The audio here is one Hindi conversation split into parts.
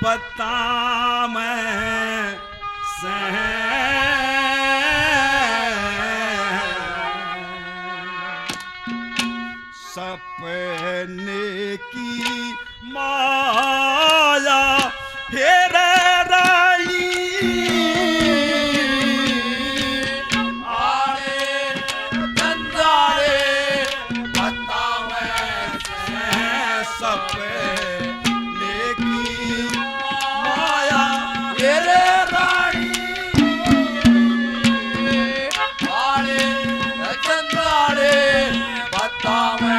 बताम सपने की माया हेरे रानी आड़े चंदारे बतावे सपने की माया तेरे रानी आड़े चंदारे बतावे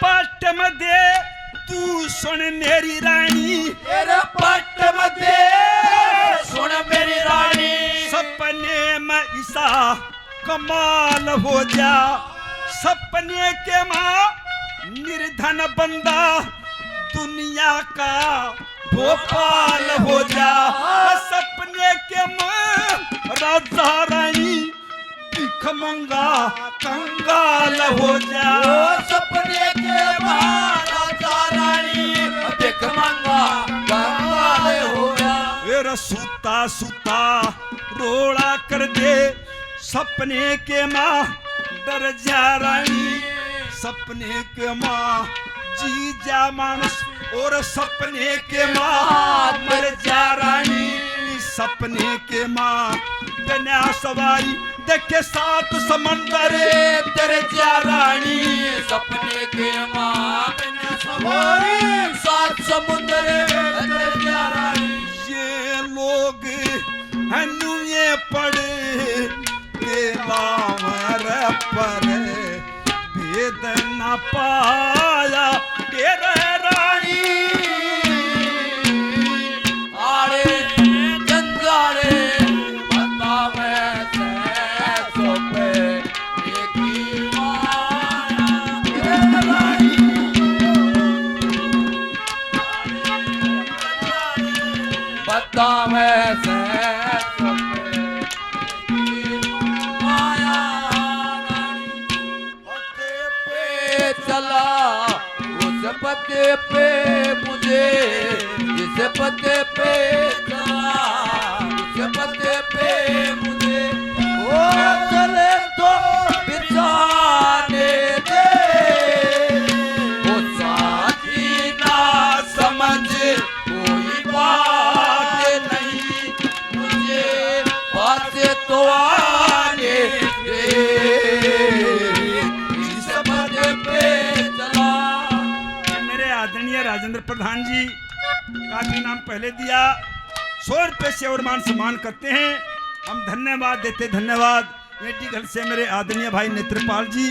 पट्टम दे तू सुन मेरी रानी तेरे पट्टम दे सुन मेरी रानी सपने में ईसा कमाल हो जा सपने के माँ निर्धन बंदा दुनिया का भोपाल हो जा सपने के माँ राजा रानी भिखमंगा कंगाल हो जा सपने के राजा रानी भिखमंगा कंगाल हो जा फिर सूता सूता रोड़ा कर दे सपने के माँ डर जा रानी सपने के माँ जी जा मानस और सपने के माँ मर जा रानी सपने के माँ बिना सवारी देखे सात समंदर तेरे जा रानी सपने के माँ बिना सवारी सात समुंदर तेरे जा रानी ये लोग हनुए पड़े बेलावर पर भेद न पाया तेरे रानी आड़े जंजारे बतावे सोपे एक ही माया तेरे रानी बतावे चला उस पते पे मुझे जिस पते पे चला उस पते पे मुझे वो चले तो बिछाने दे वो साथी ना समझ कोई बात नहीं मुझे बात तो आने दे आदरणीय राजेंद्र प्रधान जी काफी नाम पहले दिया 100 रुपए से और मान सम्मान करते हैं हम धन्यवाद देते धन्यवाद मेडिकल से मेरे आदरणीय भाई नेत्रपाल जी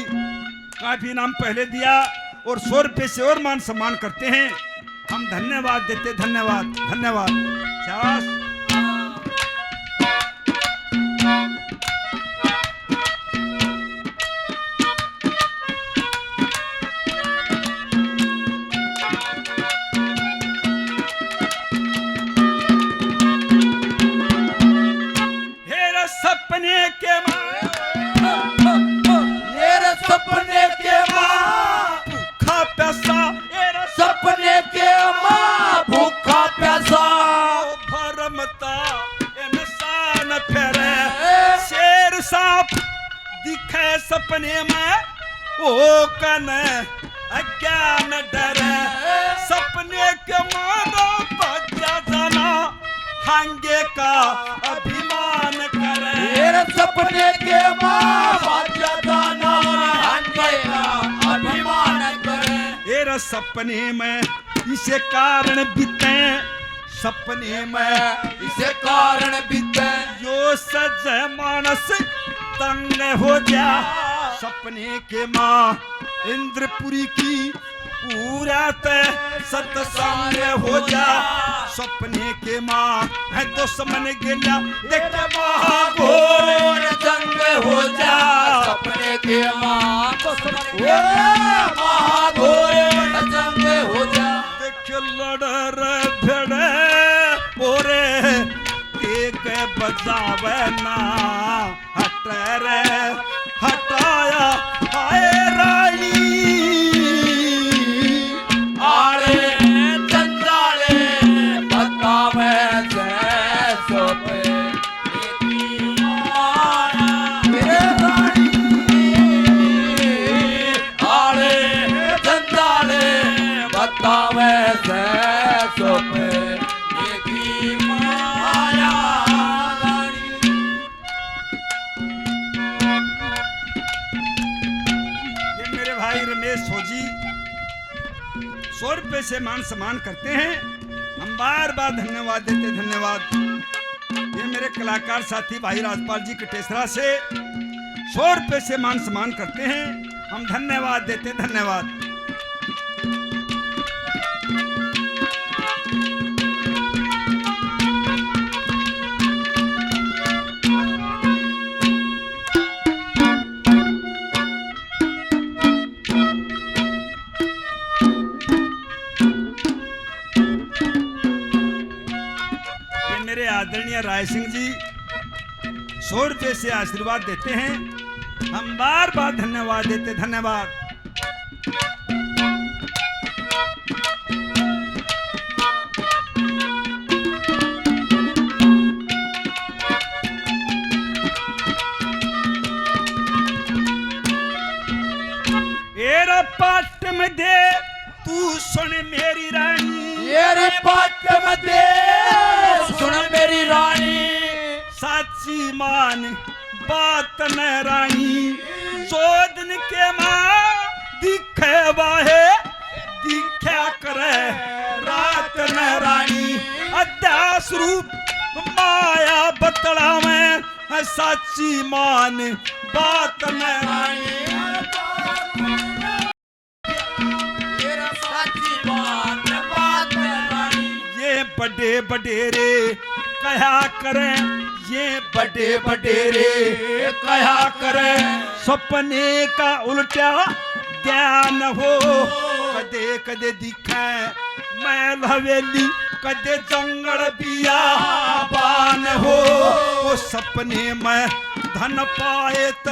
काफी नाम पहले दिया और 100 रुपए से और मान सम्मान करते हैं हम धन्यवाद देते धन्यवाद धन्यवाद शाबाश सपने के मेरे सपने के माँ भूखा प्यासा सपने के माँ भूखा प्यासा भरमता इंसान फेरे शेर सांप दिखे सपने में ओ कन अज्ञान डरे सपने के मारो बच्चा जाना हांगे का अभिमान करे मेरे सपने के माँ बच्चा जाना हांगे का अभिमान करे तेरे सपने में इसे कारण बीते सपने में इसे कारण बीते जो सज मानस तंग हो जा सपने के माँ इंद्रपुरी की पूरा ते सत्संग हो जा सपने के माँ है दुश्मन गिला देख महाघोर जंग हो जा सपने के माँ महाघोर जंग हो जा देख लड़ भिड़े ओरे एक बजावे ना हट रे हटाया हाय रानी आड़े चंदाड़े बतावे जैसो पे मेरी माया मेरे रानी आड़े चंदाड़े बतावे जैसो पे मेरी माया रानी। ये मेरे भाई रमेश सोजी 100 रुपए से मान सम्मान करते हैं हम बार बार धन्यवाद देते धन्यवाद। ये मेरे कलाकार साथी भाई राजपाल जी कटेसरा से 100 रुपए से मान सम्मान करते हैं हम धन्यवाद देते धन्यवाद। मेरे आदरणीय राय सिंह जी 100 रुपए से आशीर्वाद देते हैं हम बार बार धन्यवाद देते धन्यवाद। एरा पाट में दे तू सुन मेरी रानी मेरे पाट में दे सुन मेरी रानी साची मान बात न रानी जो दिन के माँ दिखे वाहे दिख्या करे रात न रानी अध्यास रूप माया बतला में साची मान बात न रानी बड़े बडेरे कहा करें ये बड़े बडेरे कहा करें सपने का उल्टा ज्ञान हो कदे कदे दिखे मैल हवेली कदे जंगल बिया बान हो वो सपने में धन पाए त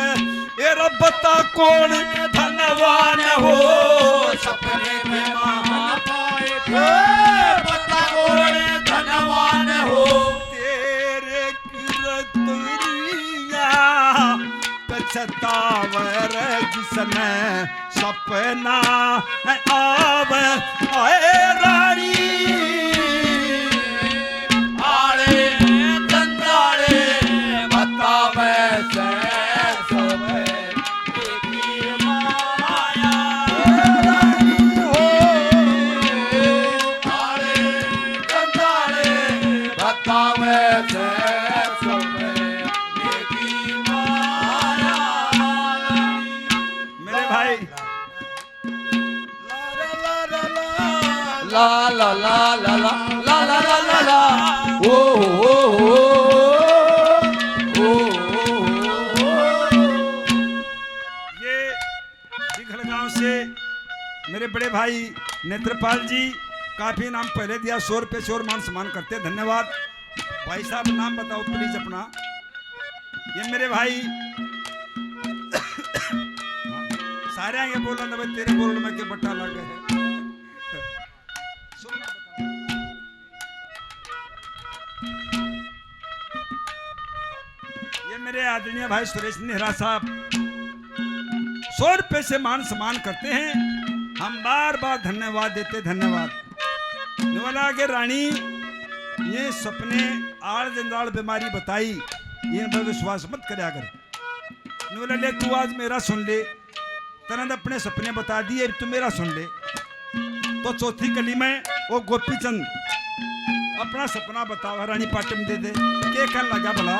ए रब्बता कौन धनवान हो सपने में पाए बता कौन धनवान हो तेरे किरतुरिया पछतावर जिसने सपना आव आए रानी आड़े चंदाड़े बतावे जैसो पे मेरी माया रानी हो आड़े चंदाड़े बतावे जैसो पे मेरी माया रानी। मेरे भाई ला ला ला ला ला ला ला ला ला ला ओ ये दिघलगांव से मेरे बड़े भाई नेत्रपाल जी काफी नाम पहले दिया 100 रुपए से और मान सम्मान करते धन्यवाद। भाई साहब नाम बताओ प्लीज अपना। ये मेरे भाई सारे आगे बोला ना भाई तेरे बोलने में के बट्टा लग गए है। ये मेरे आदरणीय भाई सुरेश नेहरा साहब 100 रुपए से मान सम्मान करते हैं हम बार बार धन्यवाद देते धन्यवाद। निवाला के रानी ये सपने आड़ जंजाल बीमारी बताई इन पर विश्वास मत करया कर। निवाला ले तू आज मेरा सुन ले तनंद अपने सपने बता दिए तू मेरा सुन ले। तो चौथी कली में वो गोपी चंद अपना सपना बतावा रानी पाटे में दे दे के कहने लगा भला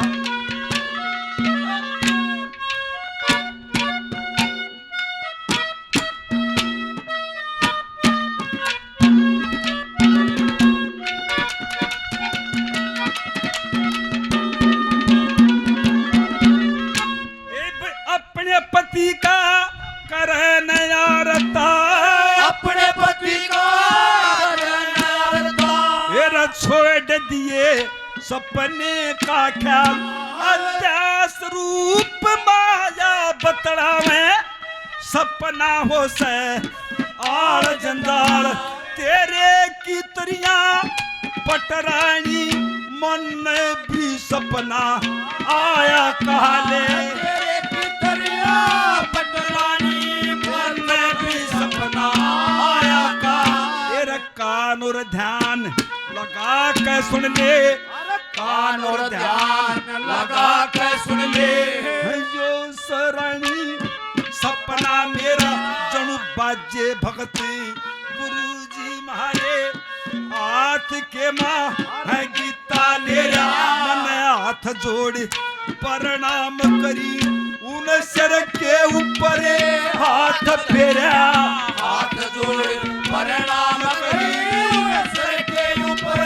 छोड़ दिए सपने का ख्याल अध्यास रूप माया बतलावे सपना हो से आड़ जंजाल तेरे की तरिया पटरानी मन में भी सपना आया काले तेरे की तरिया पटरानी मन में भी सपना आया का तेरा कान और ध्यान लगा के सुन ले कान और ध्यान लगा के सुन ले जो सरणी सपना मेरा जणु बाजे भगती गुरुजी महारे हाथ के माँ है गीता लेरा मन हाथ जोड़ प्रणाम करी उन सर के ऊपर हाथ फेरा हाथ जोड़ प्रणाम करी सर के ऊपर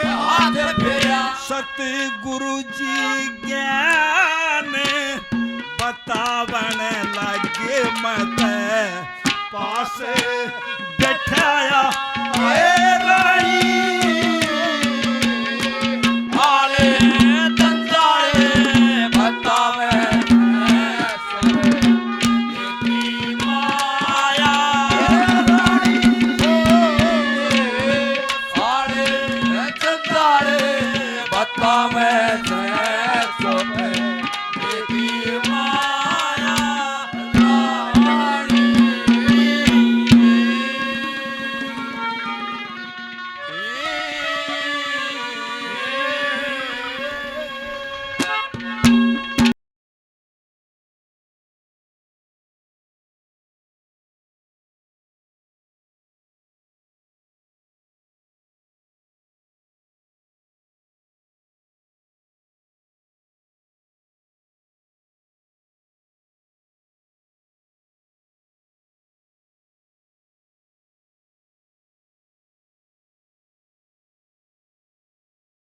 हाथ फेरा सतगुरु जी ज्ञान बतावन लगे मत पास बैठाया रानी आले तंजाले बतावे की माया आले तंजाले बतावे